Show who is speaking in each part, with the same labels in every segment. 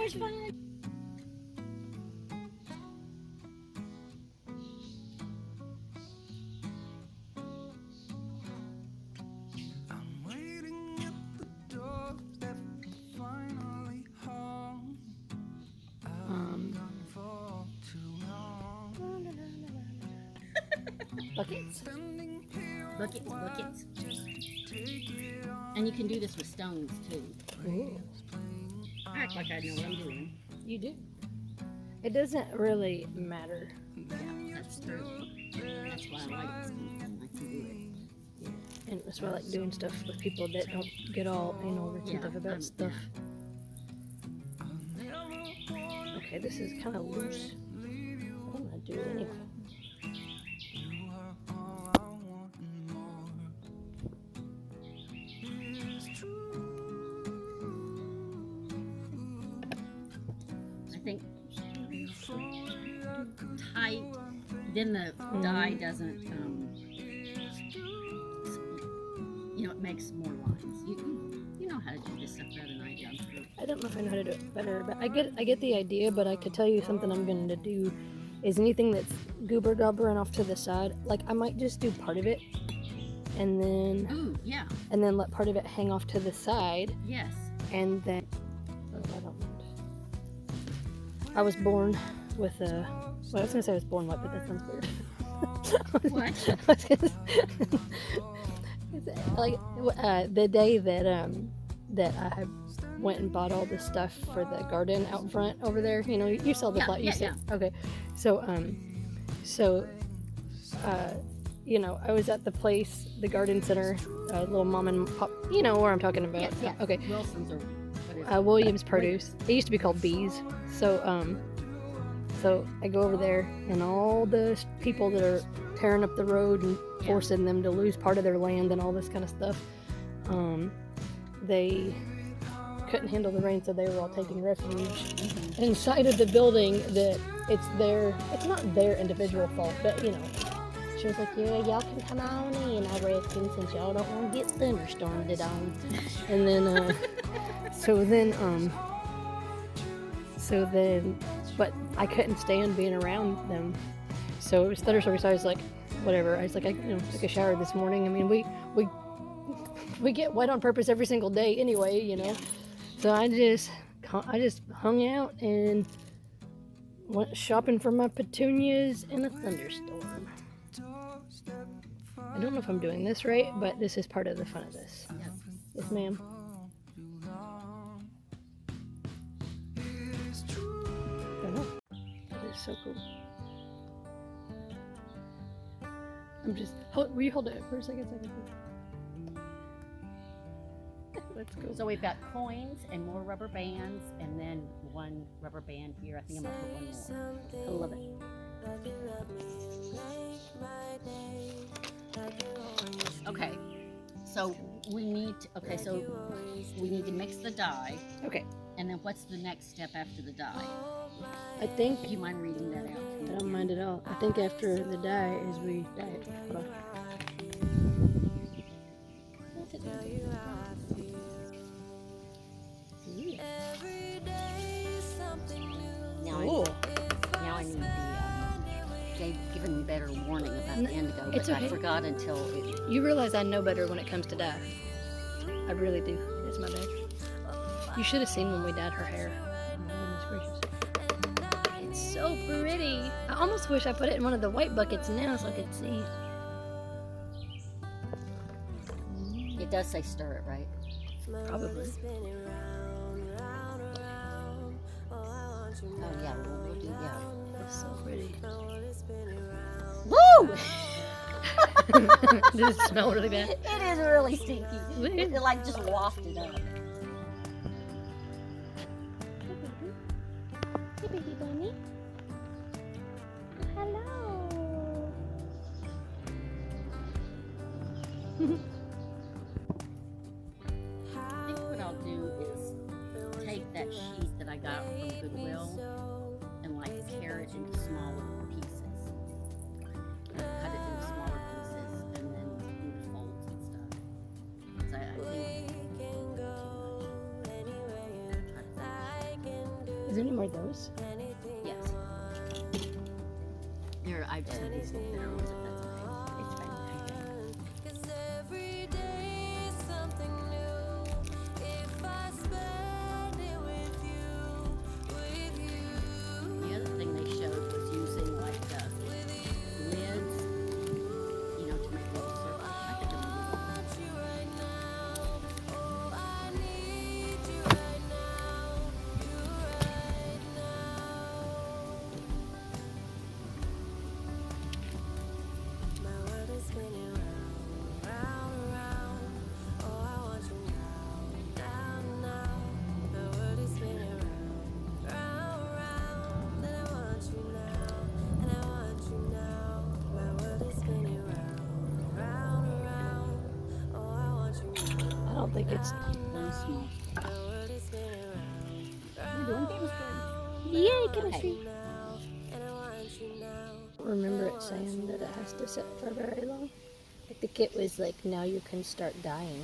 Speaker 1: much fun. Buckets. Buckets. And you can do this with stones too.
Speaker 2: Ooh.
Speaker 1: I act like I know what I'm doing.
Speaker 2: You do. It doesn't really matter.
Speaker 1: Yeah, that's true. That's why I like this and I can do it.
Speaker 2: Yeah. And that's why I like doing stuff with people that don't get all anal retentive about stuff.
Speaker 1: Yeah.
Speaker 2: Okay, this is kind of loose. I'm gonna do it anyway.
Speaker 1: I think tight, then the dye doesn't, you know, it makes more lines. You know how to do this stuff better than I do, I'm sure.
Speaker 2: I don't know if I know how to do it better, but I get the idea. But I could tell you something I'm going to do is anything that's goober gobbering off to the side. Like I might just do part of it, and then and then let part of it hang off to the side.
Speaker 1: Yes.
Speaker 2: And then I don't mind. I was born with a. Well, I was gonna say I was born white, but that sounds weird.
Speaker 1: What?
Speaker 2: Like the day that I went and bought all this stuff for the garden out front over there. You know, you saw the plot.
Speaker 1: Yeah.
Speaker 2: Okay, so you know, I was at the place, the garden center, little mom and pop. You know where I'm talking about.
Speaker 1: Yes, yeah.
Speaker 2: Okay.
Speaker 1: Wilson's or what is
Speaker 2: Williams Produce. It used to be called Bees. So so I go over there, and all the people that are tearing up the road and forcing them to lose part of their land and all this kind of stuff, they couldn't handle the rain, so they were all taking refuge inside of the building. That it's not their individual fault, but you know. She was like, yeah, y'all can come on in, I reckon, since y'all don't want to get thunderstormed on. And then, but I couldn't stand being around them. So it was thunderstormy, so I was like, whatever. I was like, I took a shower this morning. I mean, we get wet on purpose every single day anyway, you know. So I just hung out and went shopping for my petunias in a thunderstorm. I don't know if I'm doing this right, but this is part of the fun of this.
Speaker 1: Yes.
Speaker 2: Yes, ma'am. I don't know. That is so cool. I'm just... will you hold it for a second? Let's go.
Speaker 1: So we've got coins and more rubber bands, and then one rubber band here. I think I'm going to put one more. I love it. Okay, so we need to mix the dye.
Speaker 2: Okay.
Speaker 1: And then what's the next step after the dye?
Speaker 2: I think...
Speaker 1: Do you mind reading that out?
Speaker 2: I don't mind at all. I think after the dye is we dye it. Hold on.
Speaker 1: Now I need the... They've given me better warning about the indigo, but
Speaker 2: okay.
Speaker 1: I forgot until it...
Speaker 2: You realize I know better when it comes to dye. I really do. It's my bad. You should have seen when we dyed her hair. Oh, goodness gracious. It's so pretty. I almost wish I put it in one of the white buckets now so I could see.
Speaker 1: It does say stir it, right?
Speaker 2: Probably.
Speaker 1: Oh, yeah, we'll do, yeah.
Speaker 2: It's so pretty.
Speaker 1: Woo!
Speaker 2: Does it smell really bad?
Speaker 1: It is really stinky. It like just wafted up.
Speaker 2: Hey, baby bunny. Hello.
Speaker 1: I think what I'll do is take that sheet that I got from Goodwill and like tear it into smaller pieces. Cut it into smaller pieces and then do folds and stuff. 'Cause I think
Speaker 2: Is there any more of those?
Speaker 1: Yes. There, I just have these little thinner ones, if that's okay.
Speaker 2: It's fine.
Speaker 1: The other thing they showed was using like the lids, you know, to make little circles. I think I'm gonna
Speaker 2: I don't think it's.
Speaker 1: one small. We're doing chemistry.
Speaker 2: Yay, chemistry!
Speaker 1: Okay.
Speaker 2: Remember it saying that it has to sit for very long. I think it was like, now you can start dyeing.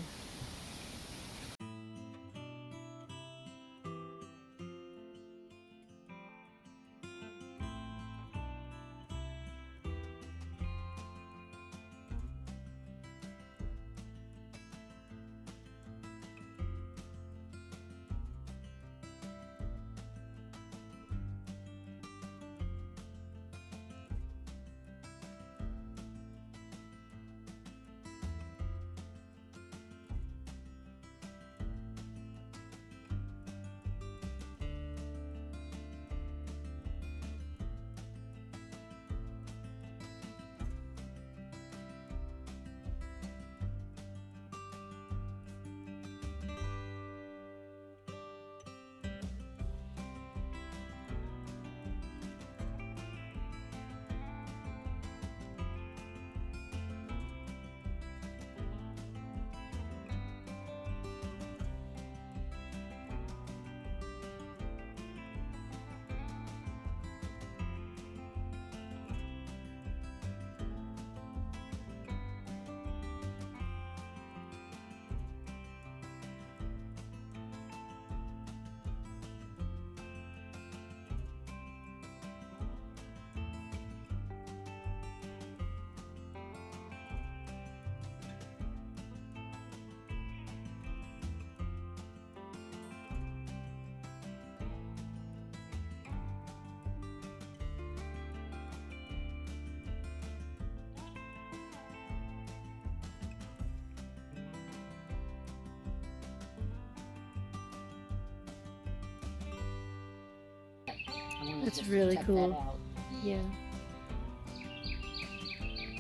Speaker 1: I wanna
Speaker 2: That's
Speaker 1: just
Speaker 2: really
Speaker 1: check
Speaker 2: cool.
Speaker 1: that out.
Speaker 2: Yeah.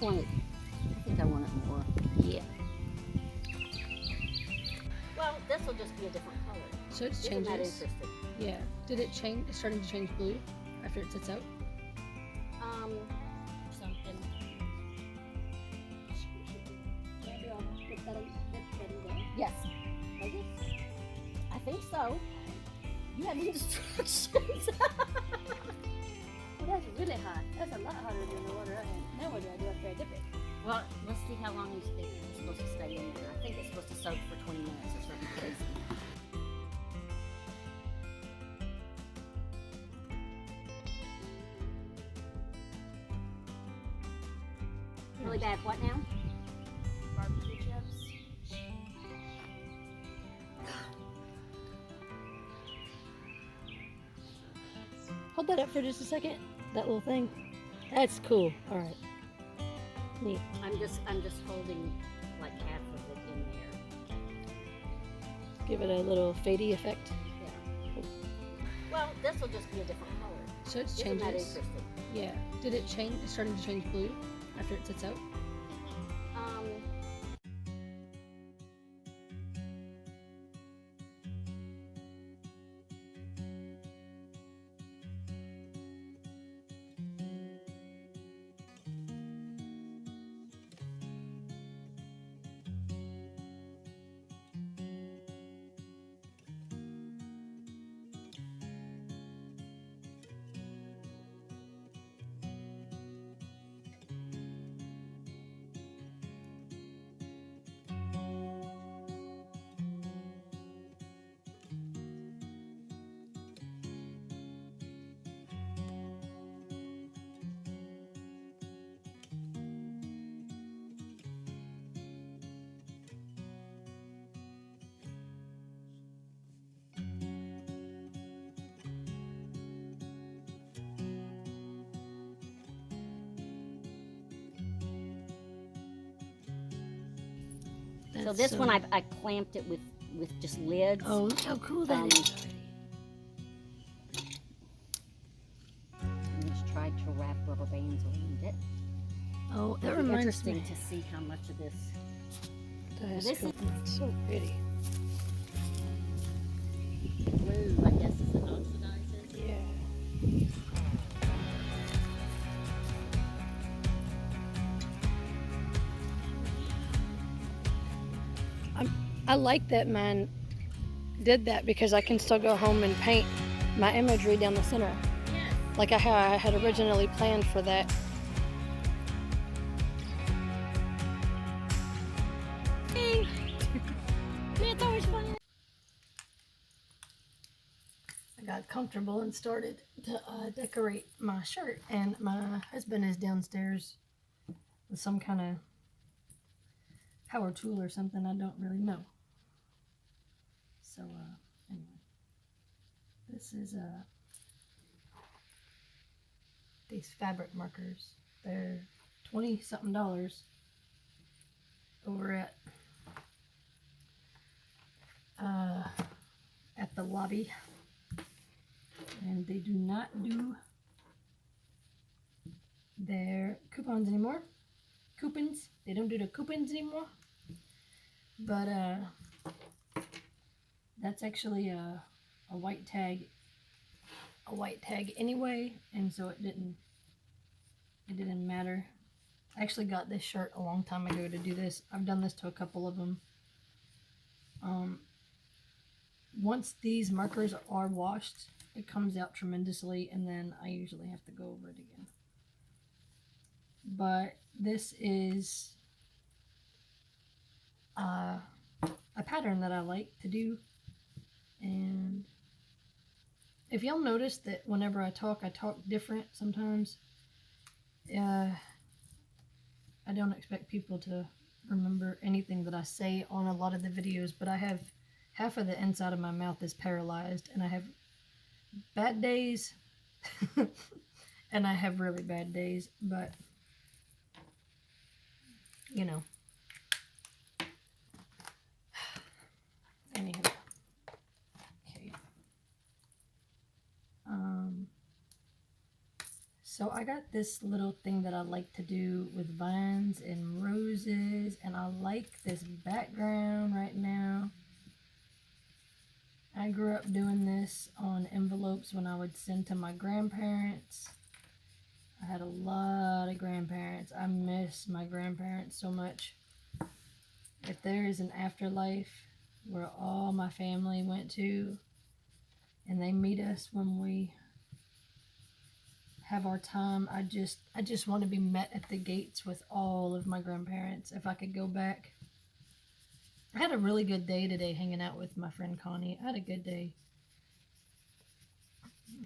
Speaker 1: I think I want it more.
Speaker 2: Yeah.
Speaker 1: Well, this will just be a different color.
Speaker 2: So it
Speaker 1: Isn't that
Speaker 2: changes.
Speaker 1: interesting?
Speaker 2: Yeah. Did it change? It's starting to change blue after it sits out.
Speaker 1: Something. Yes. Maybe? I think so. You have instructions.
Speaker 3: Well, that's really hot. That's a lot hotter than the water I had. Now what do I do after I dip it?
Speaker 1: Well, let's see how long you think it's supposed to stay in there. I think it's supposed to soak for 20 minutes or something crazy. Really bad what now?
Speaker 3: Barbecue chips.
Speaker 2: Hold that up for just a second. That little thing. That's cool. All right. Neat.
Speaker 1: I'm just holding like half of it in there.
Speaker 2: Give it a little fadey effect.
Speaker 1: Yeah. Well, this will just be a different color.
Speaker 2: So it
Speaker 1: Isn't that
Speaker 2: changes.
Speaker 1: interesting?
Speaker 2: Yeah. Did it change? It's starting to change blue after it sits out.
Speaker 3: So this one I clamped it with just lids.
Speaker 2: Oh, look how cool that
Speaker 3: Um,
Speaker 2: is.
Speaker 3: I just tried to wrap rubber bands around it.
Speaker 2: Oh, that
Speaker 3: It'll be
Speaker 2: reminds
Speaker 3: interesting
Speaker 2: me.
Speaker 3: to see how much of this.
Speaker 2: That's
Speaker 3: this
Speaker 2: cool. It's so pretty.
Speaker 1: Blue, I guess, is an oxidizes.
Speaker 2: Yeah. I like that mine did that because I can still go home and paint my imagery down the center.
Speaker 1: Yes.
Speaker 2: Like I had originally planned for that.
Speaker 3: It's always fun.
Speaker 2: I got comfortable and started to decorate my shirt, and my husband is downstairs with some kind of power tool or something. I don't really know. So anyway, this is these fabric markers. They're $20-something over at the lobby, and they do not do their coupons anymore. They don't do the coupons anymore. But that's actually a white tag anyway, and so it didn't matter. I actually got this shirt a long time ago to do this. I've done this to a couple of them. Once these markers are washed, it comes out tremendously, and then I usually have to go over it again. But this is a pattern that I like to do, and if y'all notice that whenever I talk different sometimes. I don't expect people to remember anything that I say on a lot of the videos, but I have half of the inside of my mouth is paralyzed, and I have bad days and I have really bad days, but you know. Anyhow. Okay. So I got this little thing that I like to do with vines and roses, and I like this background right now. I grew up doing this on envelopes when I would send to my grandparents. I had a lot of grandparents. I miss my grandparents so much. If there is an afterlife where all my family went to, and they meet us when we have our time, I just want to be met at the gates with all of my grandparents if I could go back. I had a really good day today hanging out with my friend Connie. I had a good day.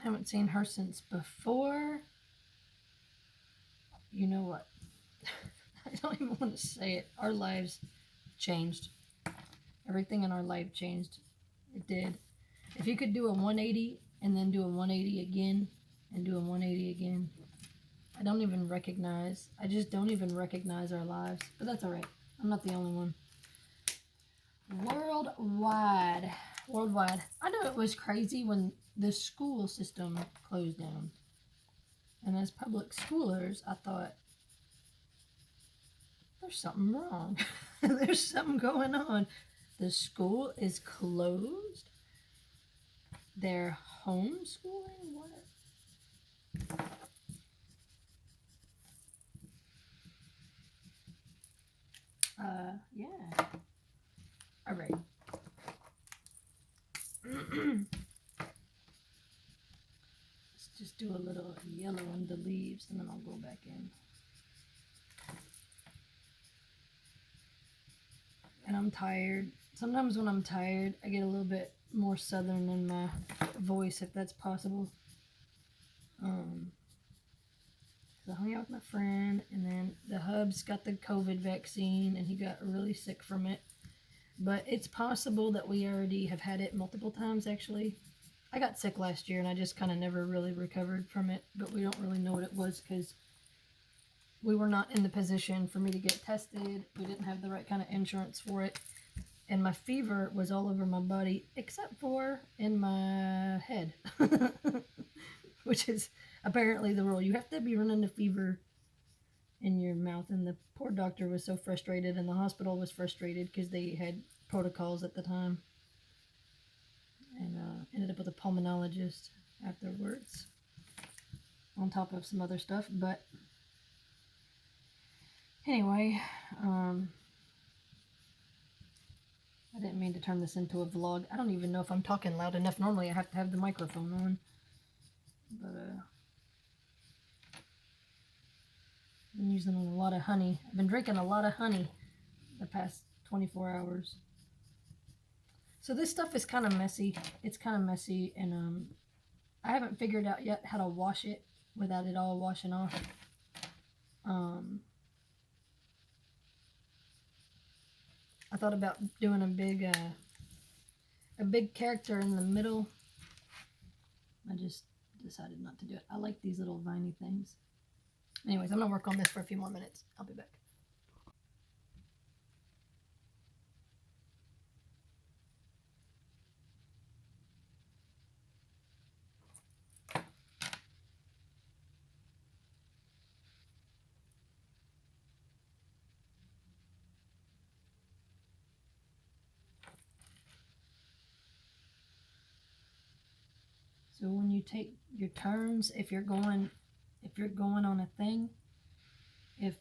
Speaker 2: Haven't seen her since before. You know what? I don't even want to say it. Our lives changed. Everything in our life changed. It did. If you could do a 180 and then do a 180 again and do a 180 again, I just don't even recognize our lives. But that's all right. I'm not the only one. Worldwide. I know it was crazy when the school system closed down. And as public schoolers, I thought, there's something wrong. There's something going on. The school is closed. They're homeschooling? What? Yeah. All right. Let's just do a little yellow on the leaves, and then I'll go back in. And I'm tired. Sometimes when I'm tired, I get a little bit more southern in my voice, if that's possible. So I hung out with my friend, and then the hubs got the COVID vaccine, and he got really sick from it. But it's possible that we already have had it multiple times, actually. I got sick last year, and I just kind of never really recovered from it, but we don't really know what it was because we were not in the position for me to get tested. We didn't have the right kind of insurance for it. And my fever was all over my body except for in my head, which is apparently the rule. You have to be running a fever in your mouth. And the poor doctor was so frustrated, and the hospital was frustrated because they had protocols at the time. And ended up with a pulmonologist afterwards, on top of some other stuff. But anyway, I didn't mean to turn this into a vlog. I don't even know if I'm talking loud enough. Normally I have to have the microphone on. But I've been using a lot of honey. I've been drinking a lot of honey the past 24 hours. So this stuff is kind of messy. It's kind of messy, and I haven't figured out yet how to wash it without it all washing off. I thought about doing a big character in the middle. I just decided not to do it. I like these little viney things. Anyways, I'm gonna work on this for a few more minutes. I'll be back. So when you take your turns, if you're going on a thing, if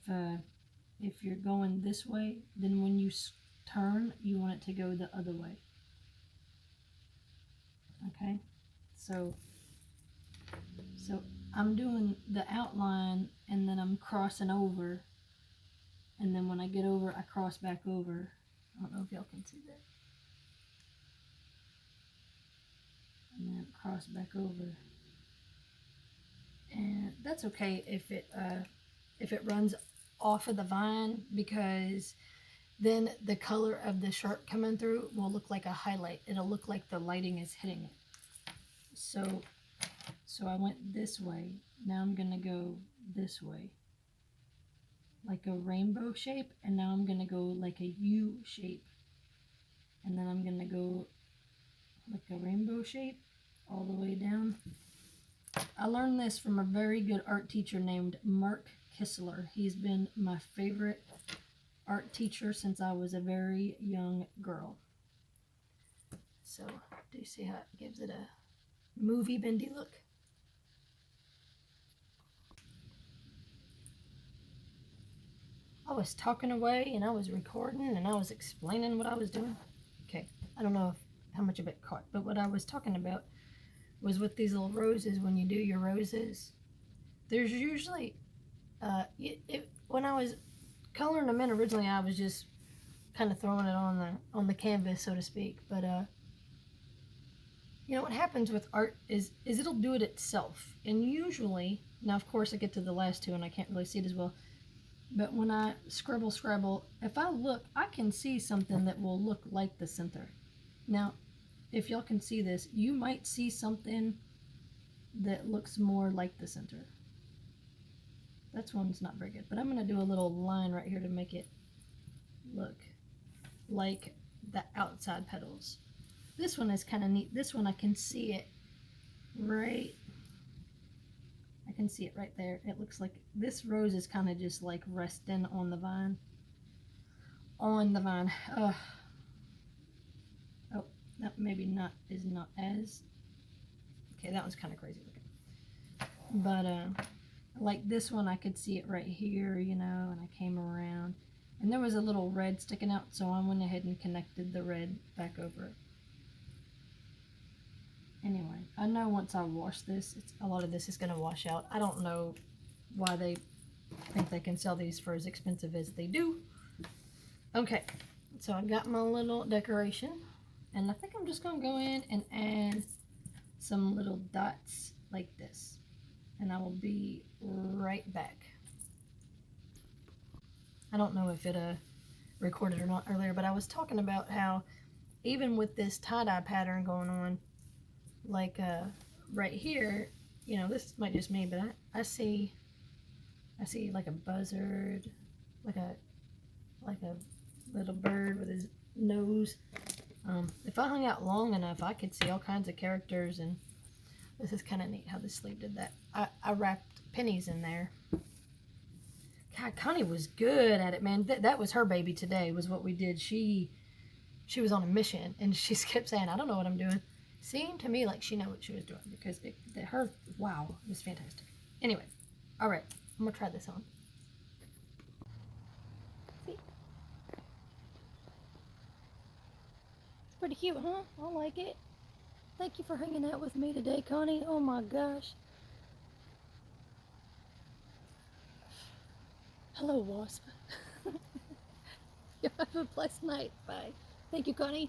Speaker 2: you're going this way, then when you turn, you want it to go the other way. Okay, so I'm doing the outline, and then I'm crossing over, and then when I get over, I cross back over. I don't know if y'all can see that. And then cross back over, and that's okay if it runs off of the vine, because then the color of the sharp coming through will look like a highlight. It'll look like the lighting is hitting it. So I went this way. Now I'm gonna go this way, like a rainbow shape, and now I'm gonna go like a U shape, and then I'm gonna go like a rainbow shape all the way down. I learned this from a very good art teacher named Mark Kissler. He's been my favorite art teacher since I was a very young girl. So, do you see how it gives it a movie bendy look? I was talking away, and I was recording, and I was explaining what I was doing. Okay, I don't know how much of it caught, but what I was talking about was with these little roses. When you do your roses, there's usually when I was coloring them in originally, I was just kind of throwing it on the canvas, so to speak. But you know what happens with art is it'll do it itself. And usually, now of course I get to the last two and I can't really see it as well, but when I scribble, if I look, I can see something that will look like the center. Now, if y'all can see this, you might see something that looks more like the center. That's one's not very good, but I'm going to do a little line right here to make it look like the outside petals. This one is kind of neat. This one I can see it right. I can see it right there. It looks like this rose is kind of just like resting on the vine. On the vine. Oh, that maybe is not as. Okay, that one's kind of crazy looking. But like this one, I could see it right here, you know, and I came around. And there was a little red sticking out, so I went ahead and connected the red back over it. Anyway, I know once I wash this, a lot of this is going to wash out. I don't know why they think they can sell these for as expensive as they do. Okay, so I got my little decoration, and I think I'm just going to go in and add some little dots like this, and I will be right back. I don't know if it recorded or not earlier, but I was talking about how even with this tie-dye pattern going on, like right here, you know, this might just me, but I see I see like a buzzard, like a little bird with his nose. If I hung out long enough, I could see all kinds of characters, and this is kind of neat how the sleeve did that. I wrapped pennies in there. God, Connie was good at it, man. That was her baby today, was what we did. She was on a mission, and she kept saying, I don't know what I'm doing. Seemed to me like she knew what she was doing, because wow, it was fantastic. Anyway, all right, I'm gonna try this on.
Speaker 3: See? It's pretty cute, huh? I like it. Thank you for hanging out with me today, Connie. Oh my gosh. Hello, Wasp. You have a blessed night. Bye. Thank you, Connie.